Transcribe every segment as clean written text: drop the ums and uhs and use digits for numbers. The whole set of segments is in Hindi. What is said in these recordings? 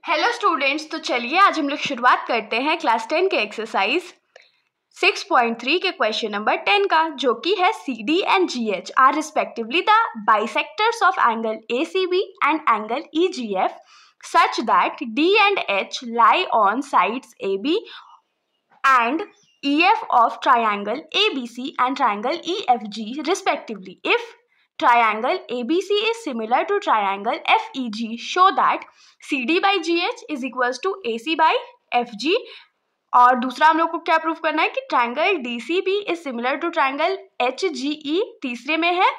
हेलो स्टूडेंट्स, तो चलिए आज हम लोग शुरुआत करते हैं क्लास 10 के एक्सरसाइज 6.3 के क्वेश्चन नंबर 10 का, जो कि है CD and GH are respectively the bisectors of angle ACB and angle EGF such that D and H lie on sides AB and EF of triangle ABC and triangle EFG respectively. If triangle ABC is similar to triangle FEG, show that CD by GH is equals to AC by FG. और दूसरा हम लोग को क्या प्रूफ करना है कि triangle DCB is similar to triangle HGE. तीसरे में है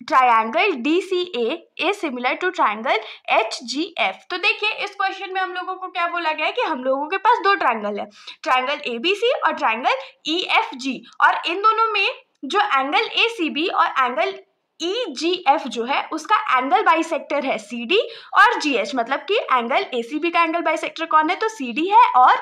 triangle DCA is similar to triangle HGF. तो देखिए इस क्वेश्चन में हम लोगों को क्या बोला गया है कि हम लोगों के पास दो ट्राइंगल है, ट्राइंगल ABC और ट्राइंगल EFG, और इन दोनों में जो एंगल ACB और एंगल EGF जो है उसका एंगल बाइसेक्टर है CD और GH. मतलब कि एंगल ACB का एंगल बाइसेक्टर कौन है, तो CD है, और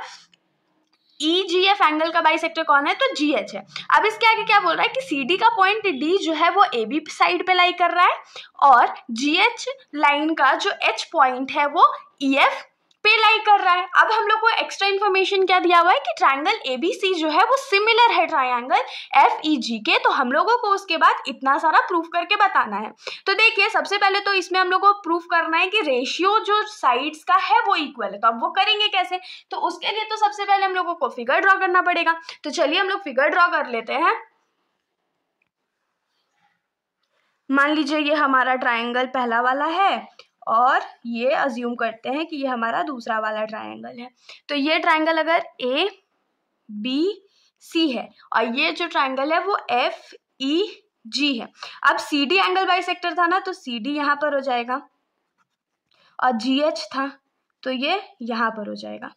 EGF एंगल का बाइसेक्टर कौन है, तो GH है. अब इसके आगे क्या बोल रहा है कि CD का पॉइंट D जो है वो AB साइड पे लाई कर रहा है, और GH लाइन का जो H पॉइंट है वो EF पे लाई कर रहा है. अब हम लोग को एक्स्ट्रा इन्फॉर्मेशन क्या दिया हुआ है कि ट्राइंगल ABC जो है वो सिमिलर है ट्राइंगल FEG के. तो हम लोगों को उसके बाद इतना सारा प्रूफ करके बताना है. तो देखिए सबसे पहले तो इसमें हम लोग को प्रूफ करना है कि रेशियो जो साइड्स का है वो इक्वल है. तो अब वो करेंगे कैसे, तो उसके लिए तो सबसे पहले हम लोगों को फिगर ड्रॉ करना पड़ेगा. तो चलिए हम लोग फिगर ड्रॉ कर लेते हैं. मान लीजिए ये हमारा ट्राइंगल पहला वाला है और ये अज्यूम करते हैं कि ये हमारा दूसरा वाला ट्राइंगल है. तो ये ट्राइंगल अगर ABC है और ये जो ट्राइंगल है वो FEG है. अब CD एंगल बाइसेक्टर था ना, तो CD यहाँ पर हो जाएगा और GH था तो ये यहाँ पर हो जाएगा.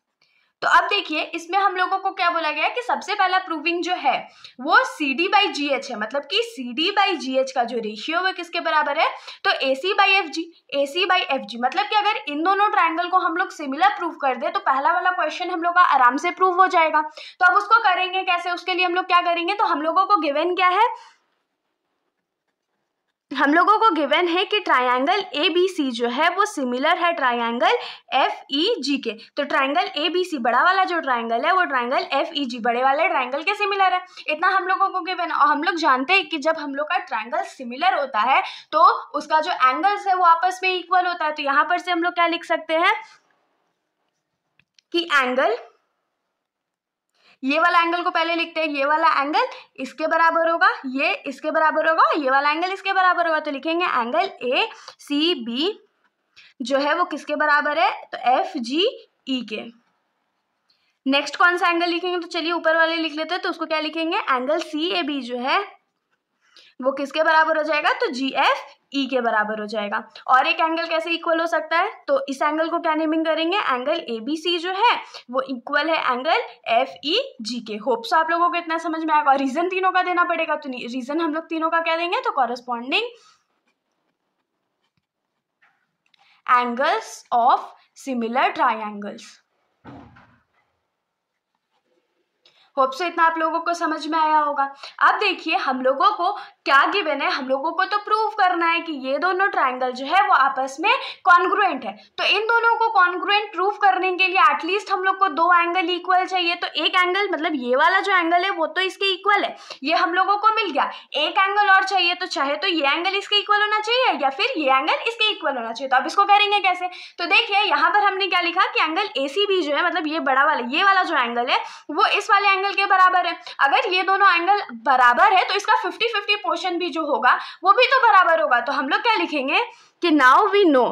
तो अब देखिए इसमें हम लोगों को क्या बोला गया है कि सबसे पहला प्रूविंग जो है वो CD by GH है. मतलब कि CD by GH का जो रेशियो है किसके बराबर है, तो AC by FG. मतलब कि अगर इन दोनों ट्राइंगल को हम लोग सिमिलर प्रूव कर दे तो पहला वाला क्वेश्चन हम लोग का आराम से प्रूव हो जाएगा. तो अब उसको करेंगे कैसे, उसके लिए हम लोग क्या करेंगे, तो हम लोगों को गिवन क्या है, हम लोगों को गिवन है कि ट्राइंगल ABC जो है वो सिमिलर है ट्राइंगल FEG के. तो ट्राइंगल ABC बड़ा वाला जो ट्राइंगल है वो ट्राइंगल FEG बड़े वाले ट्राइंगल के सिमिलर है. इतना हम लोगों को गिवन. और हम लोग जानते हैं कि जब हम लोग का ट्राइंगल सिमिलर होता है तो उसका जो एंगल्स है वो आपस में इक्वल होता है. तो यहाँ पर से हम लोग क्या लिख सकते हैं कि एंगल, ये वाला एंगल को पहले लिखते हैं, ये वाला एंगल इसके बराबर होगा, ये इसके बराबर होगा, ये वाला एंगल इसके बराबर होगा. तो लिखेंगे एंगल ACB जो है वो किसके बराबर है, तो FGE के. नेक्स्ट कौन सा एंगल लिखेंगे, तो चलिए ऊपर वाले लिख लेते हैं. तो उसको क्या लिखेंगे, एंगल CAB जो है वो किसके बराबर हो जाएगा, तो GFE के बराबर हो जाएगा. और एक एंगल कैसे इक्वल हो सकता है, तो इस एंगल को क्या नेमिंग करेंगे, एंगल ABC जो है वो इक्वल है एंगल FEG के. होप सो आप लोगों को इतना समझ में आएगा. और रीजन तीनों का देना पड़ेगा. तो रीजन हम लोग तीनों का क्या देंगे, तो corresponding angles of similar triangles. Hope so इतना आप लोगों को समझ में आया होगा. अब देखिए हम लोगों को क्या गिवन है, हम लोगों को तो प्रूव करना है कि ये दोनों ट्राइंगल जो है वो आपस में कॉन्ग्रुएंट है. तो इन दोनों को कॉन्ग्रुएंट प्रूव करने के लिए एटलीस्ट हम लोग को दो एंगल इक्वल चाहिए. तो एक एंगल मतलब ये वाला जो एंगल है वो तो इसके इक्वल है, ये हम लोगों को मिल गया. एक एंगल और चाहिए, तो चाहे तो ये एंगल इसके इक्वल होना चाहिए या फिर ये एंगल इसके इक्वल होना चाहिए. तो अब इसको करेंगे कैसे, तो देखिए यहाँ पर हमने क्या लिखा कि एंगल ACB जो है, मतलब ये बड़ा वाला, ये वाला जो एंगल है वो इस वाले एंगल के बराबर है. अगर ये दोनों एंगल बराबर है तो इसका 50-50 पोर्शन भी जो होगा वो भी तो बराबर होगा. तो हम लोग क्या लिखेंगे कि नाउ वी नो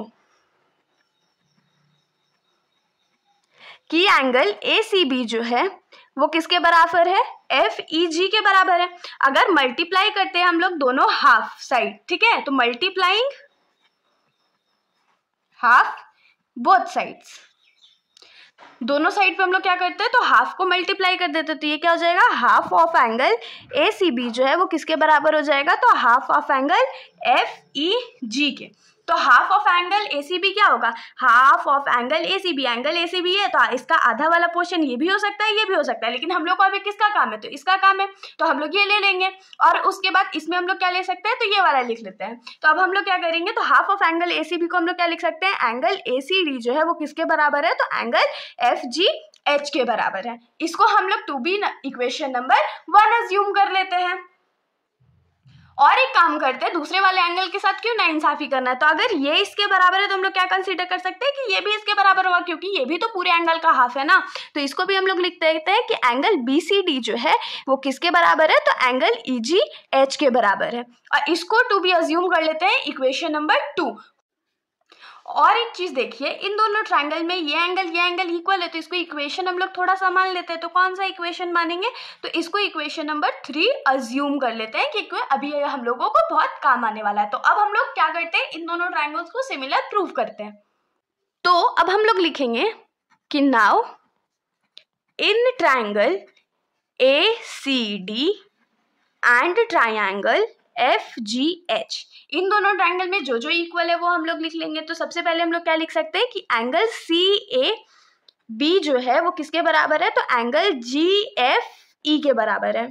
कि एंगल ACB जो है वो किसके बराबर है, FEG के बराबर है. अगर मल्टीप्लाई करते हैं हम लोग दोनों हाफ साइड, ठीक है, तो मल्टीप्लाइंग हाफ बोथ साइड्स, दोनों साइड पे हम लोग क्या करते हैं, तो हाफ को मल्टीप्लाई कर देते हैं. तो ये क्या हो जाएगा, हाफ ऑफ एंगल ACB जो है वो किसके बराबर हो जाएगा, तो हाफ ऑफ एंगल FEG के. तो हाफ ऑफ एंगल एसीबी क्या होगा, half of angle ACB, angle ACB है तो इसका आधा वाला पोर्शन ये भी हो सकता है, ये भी हो सकता है, लेकिन हम लोग को अभी किसका काम है, तो इसका काम है, तो हम लोग ये ले लेंगे और उसके बाद इसमें हम लोग क्या ले सकते हैं, तो ये वाला लिख लेते हैं। तो अब हम लोग क्या करेंगे, तो हाफ ऑफ एंगल एसीबी को हम लोग क्या लिख सकते हैं, एंगल एसीडी जो है वो किसके बराबर है, तो एंगल एफजीएच के बराबर है। इसको हम लोग to be equation number 1 assume कर लेते हैं। और एक काम करते हैं, दूसरे वाले एंगल के साथ क्यों नाइंसाफी करना है, तो अगर ये इसके बराबर है तो हम लोग क्या कंसीडर कर सकते हैं कि ये भी इसके बराबर होगा, क्योंकि ये भी तो पूरे एंगल का हाफ है ना। तो इसको भी हम लोग लिख देते हैं कि एंगल बीसीडी जो है वो किसके बराबर है, तो एंगल ईजीएच के बराबर है। और इसको टू बी अज्यूम कर लेते हैं इक्वेशन नंबर 2। और एक चीज देखिए, इन दोनों ट्रायंगल में ये एंगल इक्वल है, तो इसको इक्वेशन हम लोग थोड़ा सा मान लेते हैं। तो कौन सा इक्वेशन मानेंगे, तो इसको इक्वेशन नंबर 3 अज्यूम कर लेते हैं, क्योंकि अभी हम लोगों को बहुत काम आने वाला है। तो अब हम लोग क्या करते हैं, इन दोनों ट्रायंगल्स को सिमिलर प्रूव करते हैं। तो अब हम लोग लिखेंगे कि now in triangle ACD and triangle FGH, इन दोनों ट्रायंगल में जो जो इक्वल है वो हम लोग लिख लेंगे। तो सबसे पहले हम लोग क्या लिख सकते हैं कि एंगल CAB जो है वो किसके बराबर है, तो एंगल GFE के बराबर है।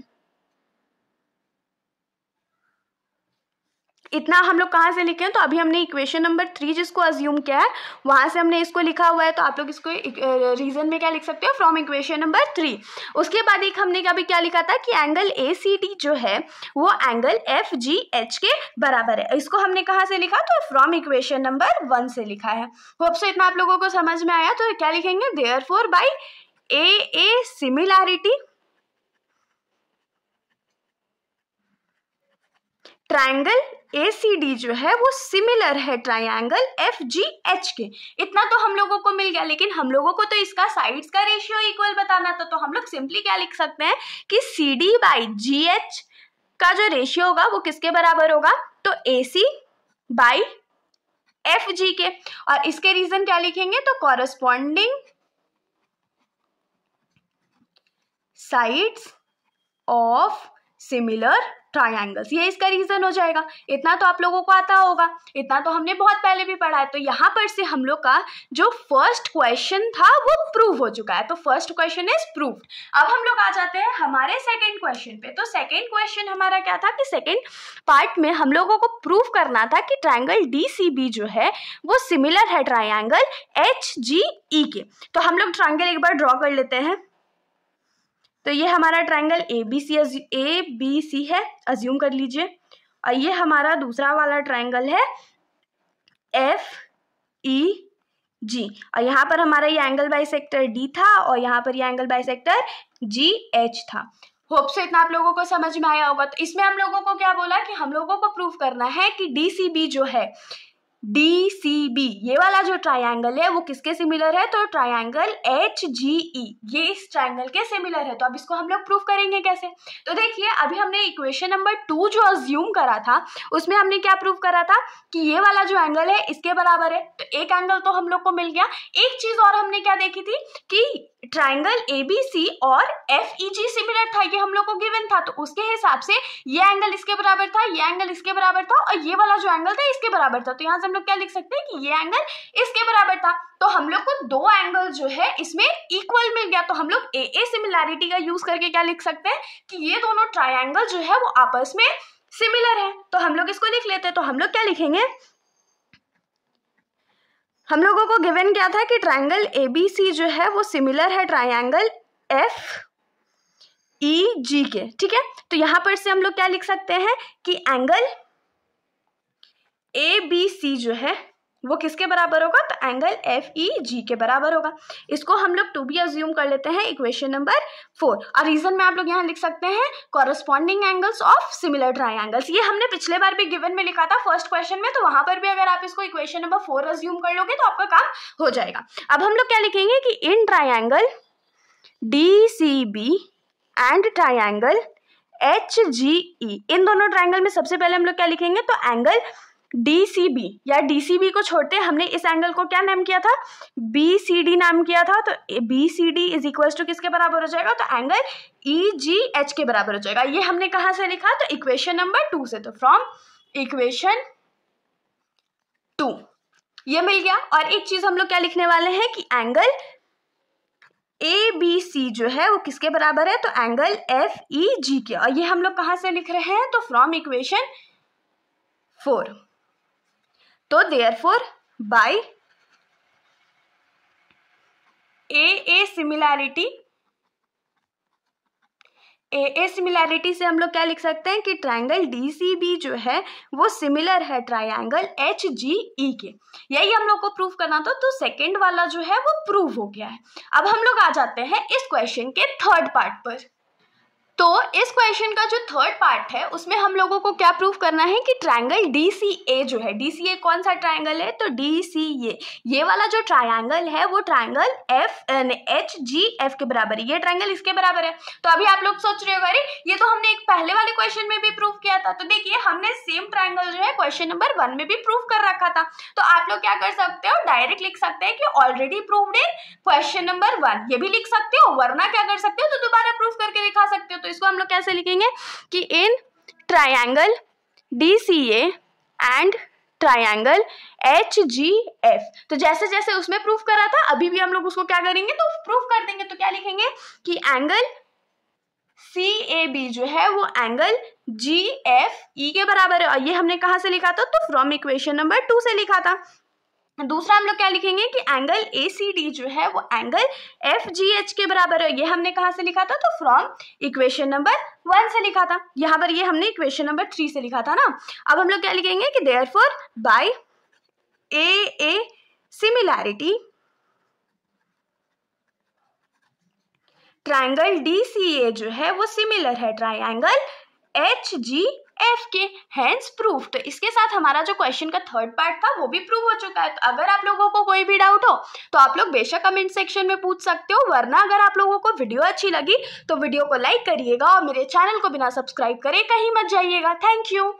इतना हम लोग कहाँ से लिखे हैं, तो अभी हमने इक्वेशन नंबर 3 जिसको अज्यूम किया है वहां से हमने इसको लिखा हुआ है। तो आप लोग इसको रीजन में क्या लिख सकते हो, फ्रॉम इक्वेशन नंबर 3। उसके बाद एक हमने अभी क्या लिखा था कि एंगल ACD जो है वो एंगल FGH के बराबर है। इसको हमने कहाँ से लिखा, तो फ्रॉम इक्वेशन नंबर 1 से लिखा है। होप सो इतना आप लोगों को समझ में आया। तो क्या लिखेंगे, therefore by AA similarity triangle ACD जो है वो सिमिलर है ट्रायंगल FGH के। इतना तो हम लोगों को मिल गया, लेकिन हम लोगों को तो इसका साइड्स का रेशियो इक्वल बताना था। तो हम लोग सिंपली क्या लिख सकते हैं कि CD बाई GH का जो रेशियो होगा वो किसके बराबर होगा, तो AC बाई FG के। और इसके रीजन क्या लिखेंगे, तो corresponding sides of similar triangles, ये इसका रीजन हो जाएगा। इतना तो आप लोगों को आता होगा, इतना तो हमने बहुत पहले भी पढ़ा है। तो यहाँ पर से हम लोग का जो फर्स्ट क्वेश्चन था वो प्रूव हो चुका है। तो फर्स्ट क्वेश्चन इज प्रूव्ड। अब हम लोग आ जाते हैं हमारे सेकंड क्वेश्चन पे। तो सेकंड क्वेश्चन हमारा क्या था कि सेकंड पार्ट में हम लोगों को प्रूव करना था कि ट्रायंगल DCB जो है वो सिमिलर है ट्रायंगल HGE के। तो हम लोग ट्रायंगल एक बार ड्रॉ कर लेते हैं। तो ये हमारा ट्रायंगल ABC है, अज्यूम कर लीजिए। और ये हमारा दूसरा वाला ट्रायंगल है FEG। और यहाँ पर हमारा ये एंगल बाइसेक्टर D था और यहाँ पर ये एंगल बाइसेक्टर GH था। होप से इतना आप लोगों को समझ में आया होगा। तो इसमें हम लोगों को क्या बोला कि हम लोगों को प्रूव करना है कि DCB जो है, DCB ये वाला जो ट्रायंगल है वो किसके सिमिलर है, तो ट्रायंगल HGE ये इस ट्रायंगल के सिमिलर है। तो अब इसको हम लोग प्रूव करेंगे कैसे, तो देखिए अभी हमने इक्वेशन नंबर 2 जो अज्यूम करा था उसमें हमने क्या प्रूव करा था कि ये वाला जो एंगल है इसके बराबर है। तो एक एंगल तो हम लोग को मिल गया। एक चीज और हमने क्या देखी थी कि ट्रायंगल ABC और FEG सिमिलर था, ये हम लोग को गिवन था। तो उसके हिसाब से ये एंगल इसके बराबर था, ये एंगल इसके बराबर था और ये वाला जो एंगल था इसके बराबर था। तो यहाँ से हम लोग क्या लिख सकते हैं कि ये एंगल इसके बराबर था। तो हम लोग को दो एंगल जो है इसमें इक्वल मिल गया। तो हम लोग AA सिमिलैरिटी का यूज करके क्या लिख सकते हैं कि ये दोनों ट्रायंगल जो है वो आपस में सिमिलर है। तो हम लोग इसको लिख लेते हैं। तो हम लोग क्या लिखेंगे, हम लोगों को गिवन क्या था कि ट्रायंगल ABC जो है वो सिमिलर है ट्रायंगल FEG के, ठीक है। तो यहां पर से हम लोग क्या लिख सकते हैं कि एंगल ABC जो है वो किसके बराबर होगा, तो एंगल FEG के बराबर होगा। इसको हम लोग टू बी अज्यूम कर लेते हैं इक्वेशन नंबर 4। और रीजन में आप लोग यहाँ लिख सकते हैं corresponding angles of similar triangles. ये हमने पिछले बार भी गिवन में लिखा था फर्स्ट क्वेश्चन में। तो वहां पर भी अगर आप इसको इक्वेशन नंबर 4 अज्यूम कर लोगे तो आपका काम हो जाएगा। अब हम लोग क्या लिखेंगे कि in triangle DCB and triangle HGE, इन दोनों ट्रायंगल में सबसे पहले हम लोग क्या लिखेंगे, तो एंगल DCB या DCB को छोड़ते हमने इस एंगल को क्या नाम किया था, BCD नाम किया था। तो BCD इज इक्वल टू किसके बराबर हो जाएगा, तो एंगल EGH के बराबर हो जाएगा। ये हमने कहाँ से लिखा, तो इक्वेशन नंबर 2 से। तो फ्रॉम इक्वेशन 2, ये मिल गया। और एक चीज हम लोग क्या लिखने वाले हैं कि एंगल ABC जो है वो किसके बराबर है, तो एंगल FEG के। और ये हम लोग कहाँ से लिख रहे हैं, तो फ्रॉम इक्वेशन 4। तो देयरफॉर बाय AA सिमिलैरिटी से हम लोग क्या लिख सकते हैं कि ट्राइंगल DCB जो है वो सिमिलर है ट्राइंगल HGE के। यही हम लोग को प्रूव करना था, तो सेकंड वाला जो है वो प्रूव हो गया है। अब हम लोग आ जाते हैं इस क्वेश्चन के थर्ड पार्ट पर। तो इस क्वेश्चन का जो थर्ड पार्ट है उसमें हम लोगों को क्या प्रूव करना है कि ट्राइंगल DCA जो है, DCA कौन सा ट्राइंगल है, तो DCA ये वाला जो ट्राइंगल है वो ट्राइंगल HGF के बराबर है, ये ट्राइंगल इसके बराबर है। तो अभी आप लोग सोच रहे हो अरे ये तो हमने एक पहले वाले क्वेश्चन में भी प्रूव किया था। तो देखिए हमने सेम ट्राइंगल जो है क्वेश्चन नंबर 1 में भी प्रूव कर रखा था। तो आप लोग क्या कर सकते हो, डायरेक्ट लिख सकते हैं कि ऑलरेडी प्रूव्ड इन क्वेश्चन नंबर 1, ये भी लिख सकते हो, वरना क्या कर सकते हो, तो दोबारा प्रूव करके दिखा सकते हो। तो इसको हम लोग कैसे लिखेंगे कि in triangle DCA and triangle HGF। तो जैसे जैसे उसमें प्रूफ करा था अभी भी हम लोग उसको क्या करेंगे, तो प्रूफ कर देंगे। तो क्या लिखेंगे कि एंगल CAB जो है वो एंगल GFE के बराबर है। और ये हमने कहाँ से लिखा था, तो फ्रॉम इक्वेशन नंबर 2 से लिखा था। दूसरा हम लोग क्या लिखेंगे कि एंगल ACD जो है वो एंगल FGH के बराबर है। ये हमने कहाँ से लिखा था, तो फ्रॉम इक्वेशन नंबर 1 से लिखा था। यहाँ पर ये हमने इक्वेशन नंबर 3 से लिखा था ना। अब हम लोग क्या लिखेंगे कि therefore by AA similarity triangle DCA जो है वो सिमिलर है ट्राइंगल HGF के, हेंस प्रूफ। तो इसके साथ हमारा जो क्वेश्चन का थर्ड पार्ट था वो भी प्रूव हो चुका है। तो अगर आप लोगों को कोई भी डाउट हो तो आप लोग बेशक कमेंट सेक्शन में पूछ सकते हो, वरना अगर आप लोगों को वीडियो अच्छी लगी तो वीडियो को लाइक करिएगा और मेरे चैनल को बिना सब्सक्राइब करे कहीं मत जाइएगा। Thank you.